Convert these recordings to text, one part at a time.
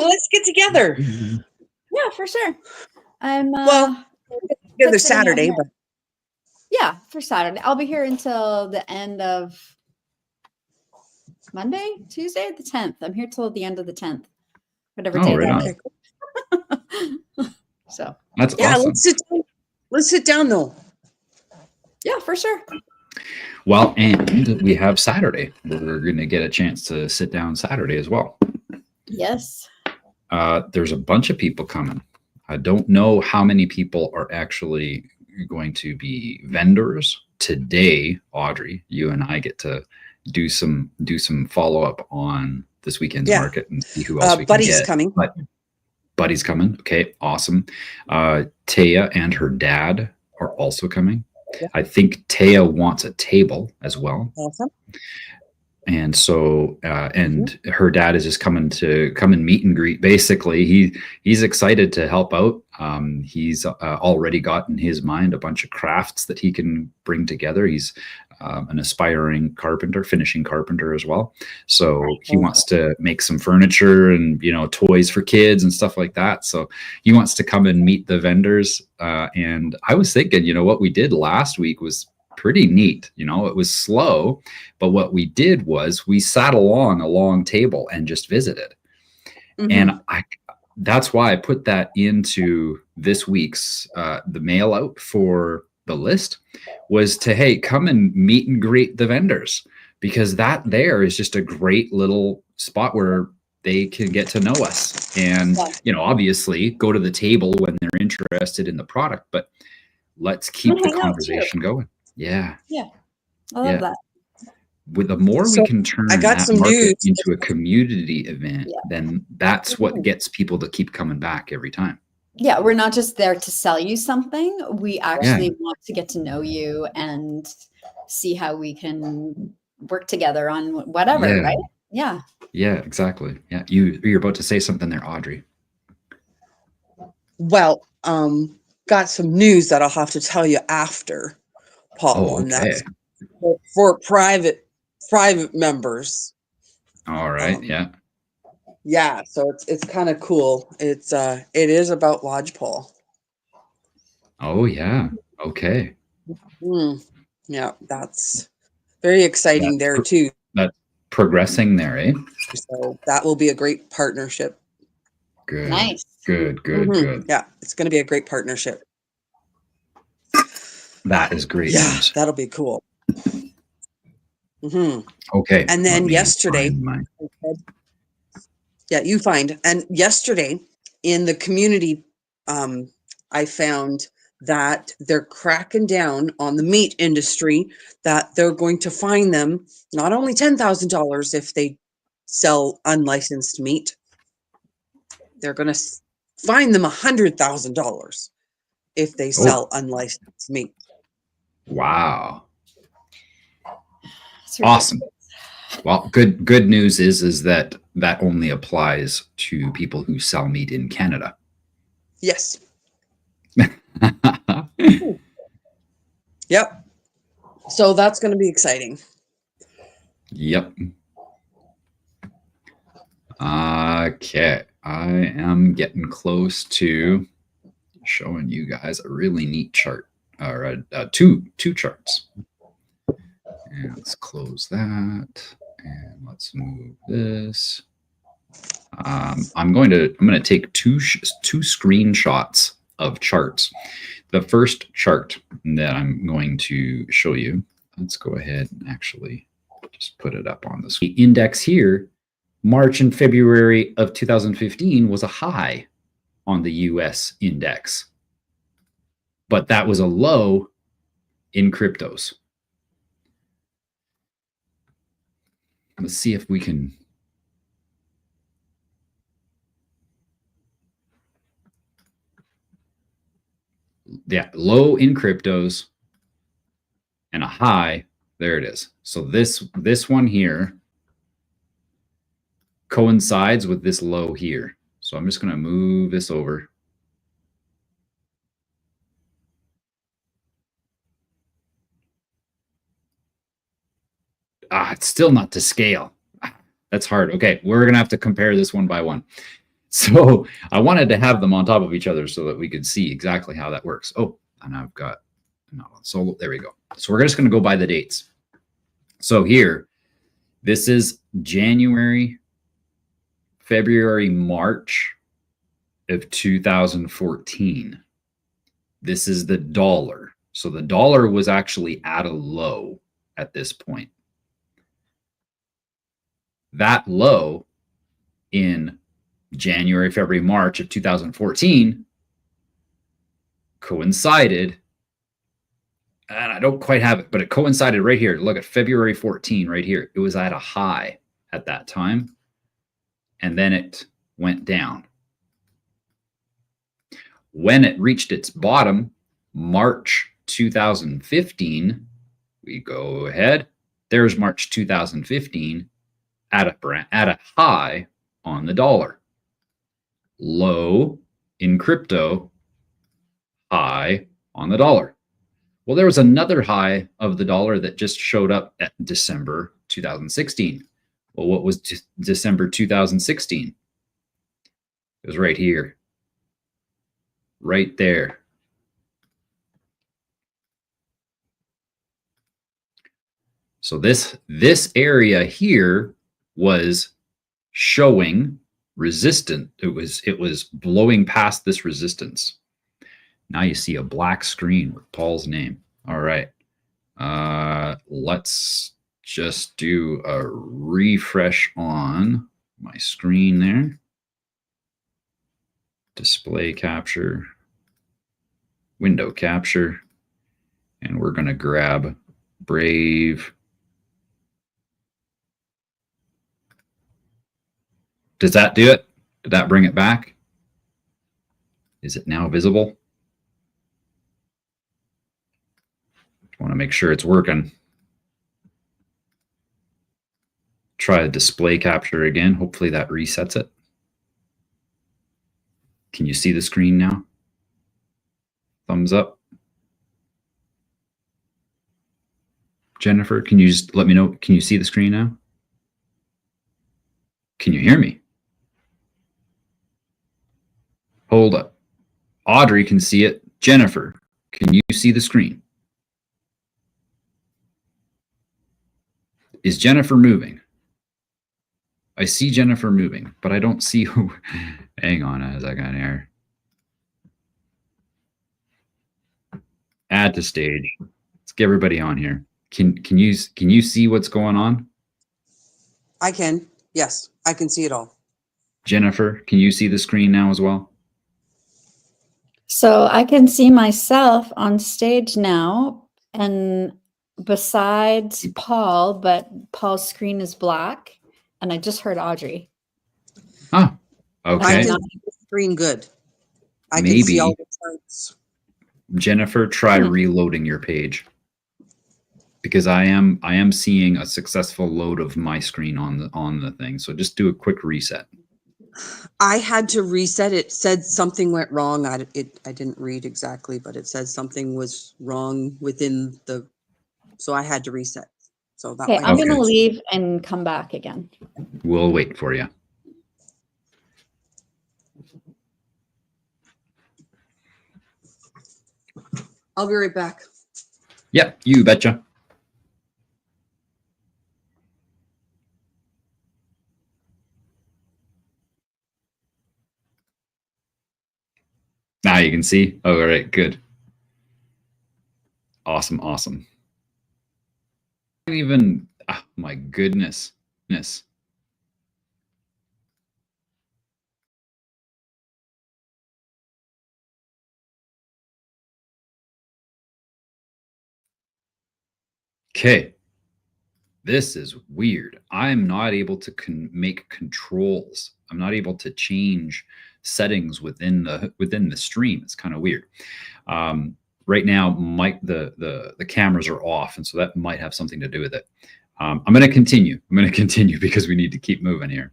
let's get together. Yeah, for sure. I'm Well, we'll get together just sitting out Saturday, here. but Yeah, for Saturday. I'll be here until the end of Monday, Tuesday, the 10th. I'm here till the end of the 10th, whatever Oh, day right that on. is. So, That's yeah, awesome. let's sit down though. yeah, for sure. Well, and we have Saturday. We're going to get a chance to sit down Saturday as well. Yes. There's a bunch of people coming. I don't know how many people are actually going to be vendors today. Audrey, you and I get to do some follow up on this weekend's market and see who else we can Buddy's get. coming. But Buddy's coming. Okay, awesome. Taya and her dad are also coming. Yeah. I think Taya wants a table as well. Awesome. And so, and her dad is just coming to come and meet and greet. Basically, he's excited to help out. He's already got in his mind a bunch of crafts that he can bring together. He's an aspiring carpenter, finishing carpenter as well. So he wants to make some furniture and, you know, toys for kids and stuff like that. So he wants to come and meet the vendors. And I was thinking, you know, what we did last week was pretty neat. You know, it was slow, but what we did was we sat along a long table and just visited. And that's why I put that into this week's the mail out for the list, was to, hey, come and meet and greet the vendors, because that there is just a great little spot where they can get to know us and, you know, obviously go to the table when they're interested in the product, but let's keep the conversation going. Yeah. Yeah. I love that. With the more we can turn that market into a community event, then that's what gets people to keep coming back every time. Yeah, we're not just there to sell you something. We actually want to get to know you and see how we can work together on whatever, right? Yeah. Yeah, exactly. Yeah. You're about to say something there, Audrey. Well, got some news that I'll have to tell you after, Paul, on that. For private members. All right. Yeah, so it's kind of cool. It is about Lodgepole. Oh yeah. Okay. Yeah, that's very exciting there too. That's progressing there, eh? So that will be a great partnership. Good. Nice. Good. Yeah, it's going to be a great partnership. That is great. Yeah, news. that'll be cool. Okay. And then yesterday, and yesterday in the community, I found that they're cracking down on the meat industry, that they're going to fine them not only $10,000 if they sell unlicensed meat, they're going to fine them $100,000 if they sell unlicensed meat. Wow. Awesome. Well, good news is that only applies to people who sell meat in Canada. Yes. Yep. So that's going to be exciting. Yep. Okay. I am getting close to showing you guys a really neat chart, or two charts. And let's close that, and let's move this. I'm going to take two screenshots of charts. The first chart that I'm going to show you, let's go ahead and actually just put it up on the screen. The index here, March and February of 2015 was a high on the US index, but that was a low in cryptos. Let's see if we can. Yeah, low in cryptos and a high. There it is. So this one here coincides with this low here. So I'm just going to move this over. It's still not to scale. That's hard. Okay, we're going to have to compare this one by one. So I wanted to have them on top of each other so that we could see exactly how that works. Oh, and I've got not on solo. There we go. So we're just going to go by the dates. So here, this is January, February, March of 2014. This is the dollar. So the dollar was actually at a low at this point. That low in January, February, March of 2014 coincided, and I don't quite have it, but it coincided right here. Look at February 14 right here. It was at a high at that time, and then it went down. When it reached its bottom, March 2015, we go ahead. There's March 2015 at a high on the dollar. Low in crypto, high on the dollar. Well, there was another high of the dollar that just showed up at December 2016. Well, what was December 2016? It was right here. Right there. So this area here was showing resistant. It was blowing past this resistance. Now you see a black screen with Paul's name. All right. Let's just do a refresh on my screen there. Display capture, window capture, and we're going to grab Brave. Does that do it? Did that bring it back? Is it now visible? Want to make sure it's working. Try display capture again. Hopefully that resets it. Can you see the screen now? Thumbs up. Jennifer, can you just let me know? Can you see the screen now? Can you hear me? Hold up. Audrey can see it. Jennifer, can you see the screen? Is Jennifer moving? I see Jennifer moving, but I don't see who. Hang on a second here. Add to stage. Let's get everybody on here. Can you see what's going on? I can. Yes, I can see it all. Jennifer, can you see the screen now as well? So I can see myself on stage now, and besides Paul, but Paul's screen is black, and I just heard Audrey. Oh, I okay. can see the screen good. I Maybe. can see all the charts. Jennifer, try reloading your page, because I am seeing a successful load of my screen on the thing. So just do a quick reset. I had to reset. It said something went wrong. I didn't read exactly, but it said something was wrong within the, so I had to reset. So that Okay, might I'm be going to good. leave and come back again. We'll wait for you. I'll be right back. Yep, you betcha. Now you can see. Oh, all right, good. Awesome, awesome. Even, oh my goodness. Okay, this is weird. I'm not able to make controls. I'm not able to change settings within the stream. It's kind of weird. Right now, the cameras are off, and so that might have something to do with it. I'm going to continue. Because we need to keep moving here.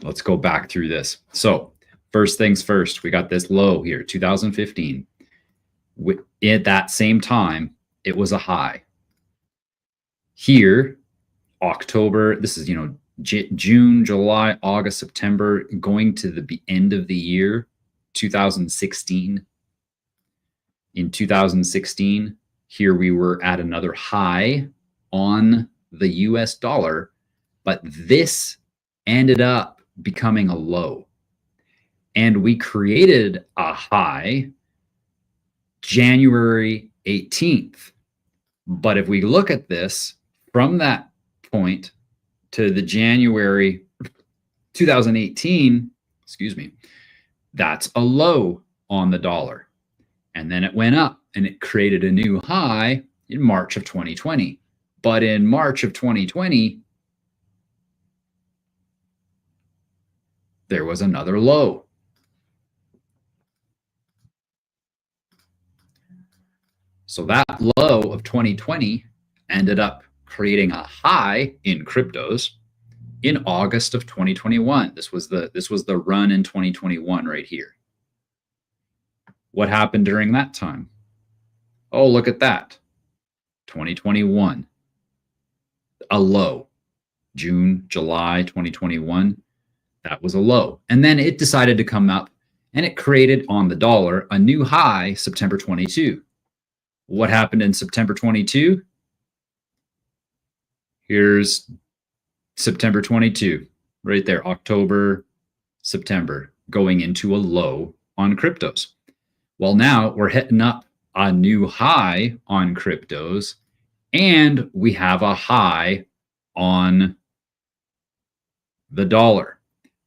Let's go back through this. So first things first, we got this low here, 2015. At that same time, it was a high. Here, October, this is, June, July, August, September, going to the end of the year, 2016. In 2016, here we were at another high on the US dollar, but this ended up becoming a low. And we created a high January 18th. But if we look at this from that point to the January 2018, excuse me, that's a low on the dollar. And then it went up and it created a new high in March of 2020. But in March of 2020, there was another low. So that low of 2020 ended up creating a high in cryptos in August of 2021. This was the run in 2021 right here. What happened during that time? Oh, look at that. 2021, a low. June, July 2021, that was a low. And then it decided to come up and it created on the dollar a new high September 22. What happened in September 22? Here's September 22, right there, October, September, going into a low on cryptos. Well, now we're hitting up a new high on cryptos, and we have a high on the dollar.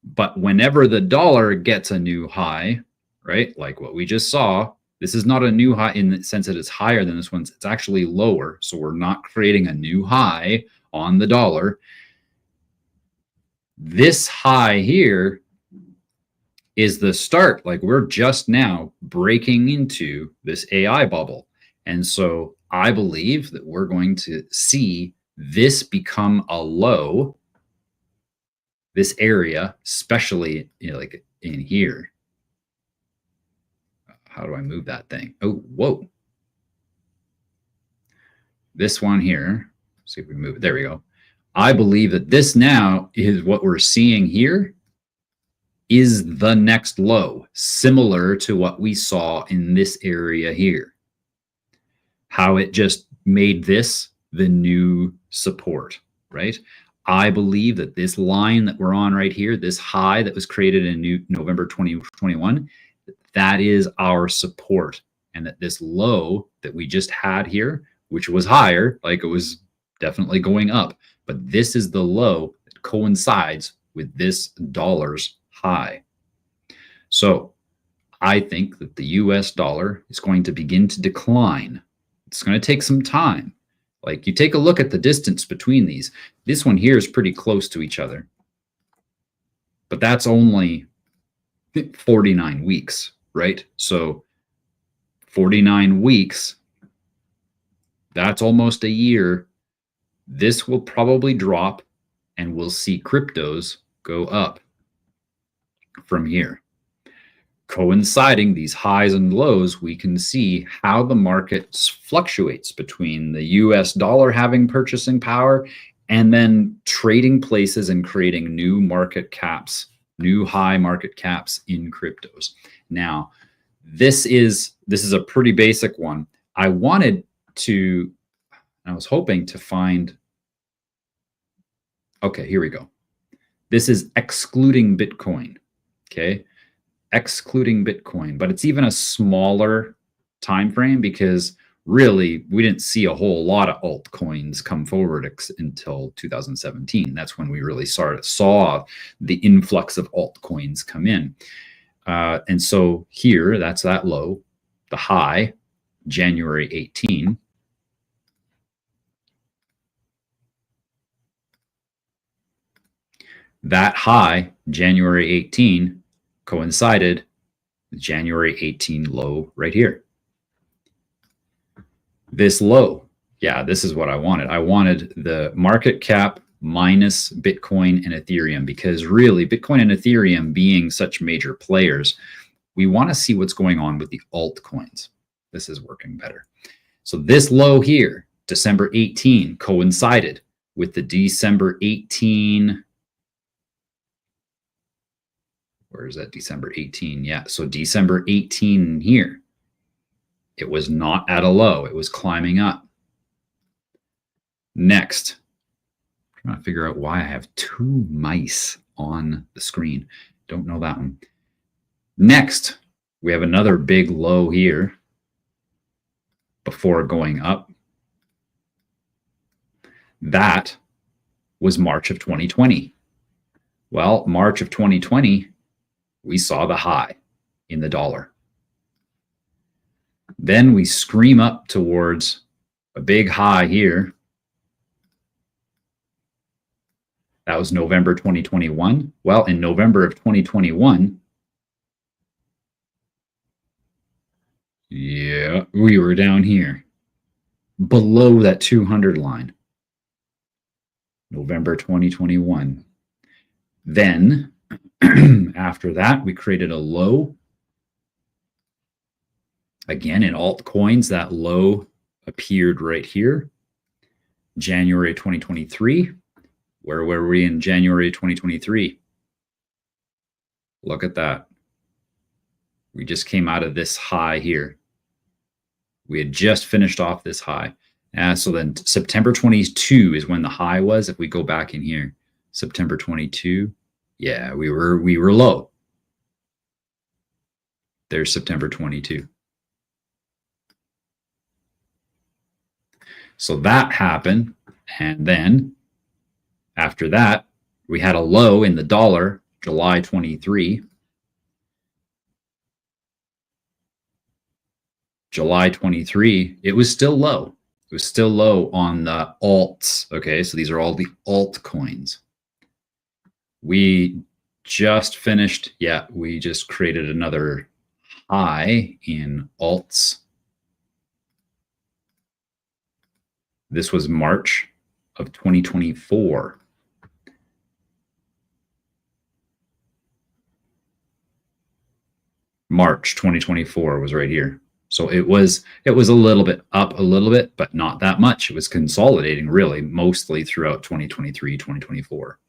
But whenever the dollar gets a new high, right, like what we just saw, this is not a new high in the sense that it's higher than this one. It's actually lower. So we're not creating a new high on the dollar. This high here is the start. Like we're just now breaking into this AI bubble. And so I believe that we're going to see this become a low, this area, especially, you know, like in here. How do I move that thing? Oh, whoa. This one here, see if we move it. There we go. I believe that this now is what we're seeing here is the next low, similar to what we saw in this area here. How it just made this the new support, right? I believe that this line that we're on right here, this high that was created in November 2021, that is our support. And that this low that we just had here, which was higher, like it was definitely going up, but this is the low that coincides with this dollar's high. So I think that the US dollar is going to begin to decline. It's going to take some time. Like you take a look at the distance between these. This one here is pretty close to each other, but that's only 49 weeks, right? So 49 weeks, that's almost a year. This will probably drop and we'll see cryptos go up from here. Coinciding these highs and lows, we can see how the market fluctuates between the US dollar having purchasing power and then trading places and creating new market caps, new high market caps in cryptos. Now, this is a pretty basic one. I was hoping to find, okay, here we go. This is excluding Bitcoin, okay? Excluding Bitcoin, but it's even a smaller time frame because really we didn't see a whole lot of altcoins come forward until 2017. That's when we really saw the influx of altcoins come in. And so here, that's that low, the high, January 18. That high, January 18, coincided with January 18 low right here. This low, yeah, this is what I wanted. I wanted the market cap minus Bitcoin and Ethereum, because really Bitcoin and Ethereum being such major players, we want to see what's going on with the altcoins. This is working better. So this low here, December 18, coincided with the December 18 Or is that December 18? Yeah. So December 18 here, it was not at a low. It was climbing up. Next, I'm trying to figure out why I have 2 mice on the screen. Don't know that one. Next, we have another big low here before going up. That was March of 2020. Well, March of 2020, we saw the high in the dollar. Then we scream up towards a big high here. That was November 2021. Well, in November of 2021, yeah, we were down here below that 200 line. November 2021. Then after that, we created a low. Again, in altcoins, that low appeared right here. January 2023. Where were we in January 2023? Look at that. We just came out of this high here. We had just finished off this high. So then September 22 is when the high was. If we go back in here, September 22. Yeah, we were low. There's September 22. So that happened. And then after that, we had a low in the dollar, July 23. July 23, it was still low. It was still low on the alts. Okay, so these are all the altcoins. We just finished, yeah, we just created another high in alts. This was March of 2024. March 2024 was right here. So it was a little bit up a little bit, but not that much. It was consolidating really mostly throughout 2023, 2024.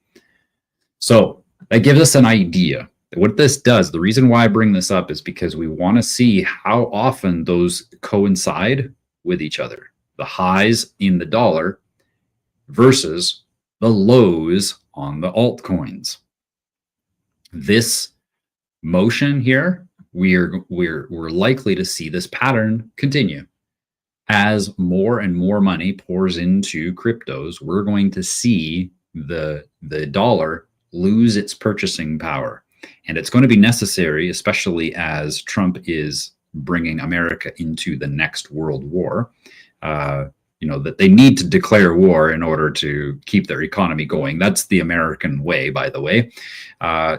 So that gives us an idea. What this does, the reason why I bring this up is because we want to see how often those coincide with each other. The highs in the dollar versus the lows on the altcoins. This motion here, we're likely to see this pattern continue. As more and more money pours into cryptos, we're going to see the dollar lose its purchasing power. And it's going to be necessary, especially as Trump is bringing America into the next world war, that they need to declare war in order to keep their economy going. That's the American way, by the way.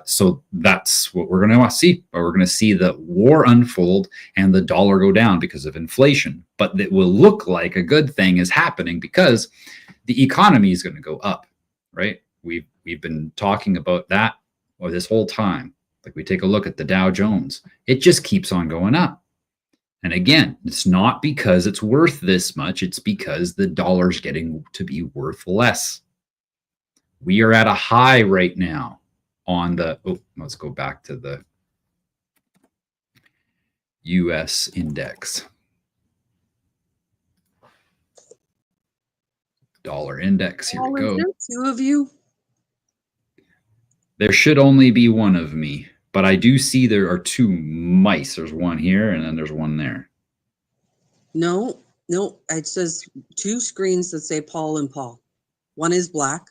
So that's what we're going to see. We're going to see the war unfold and the dollar go down because of inflation. But it will look like a good thing is happening because the economy is going to go up, right? We've been talking about that this whole time. Like we take a look at the Dow Jones, it just keeps on going up. And again, it's not because it's worth this much. It's because the dollar's getting to be worth less. We are at a high right now on the, let's go back to the US index. Dollar index, here we go. Is there 2 of you? There should only be 1 of me. But I do see there are 2 mice. There's one here and then there's one there. No, it says 2 screens that say Paul and Paul. One is black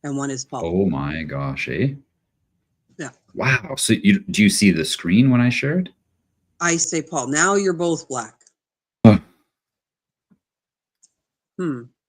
and one is Paul. Oh my gosh, eh? Yeah. Wow. So do you see the screen when I shared? I say Paul. Now you're both black. Huh.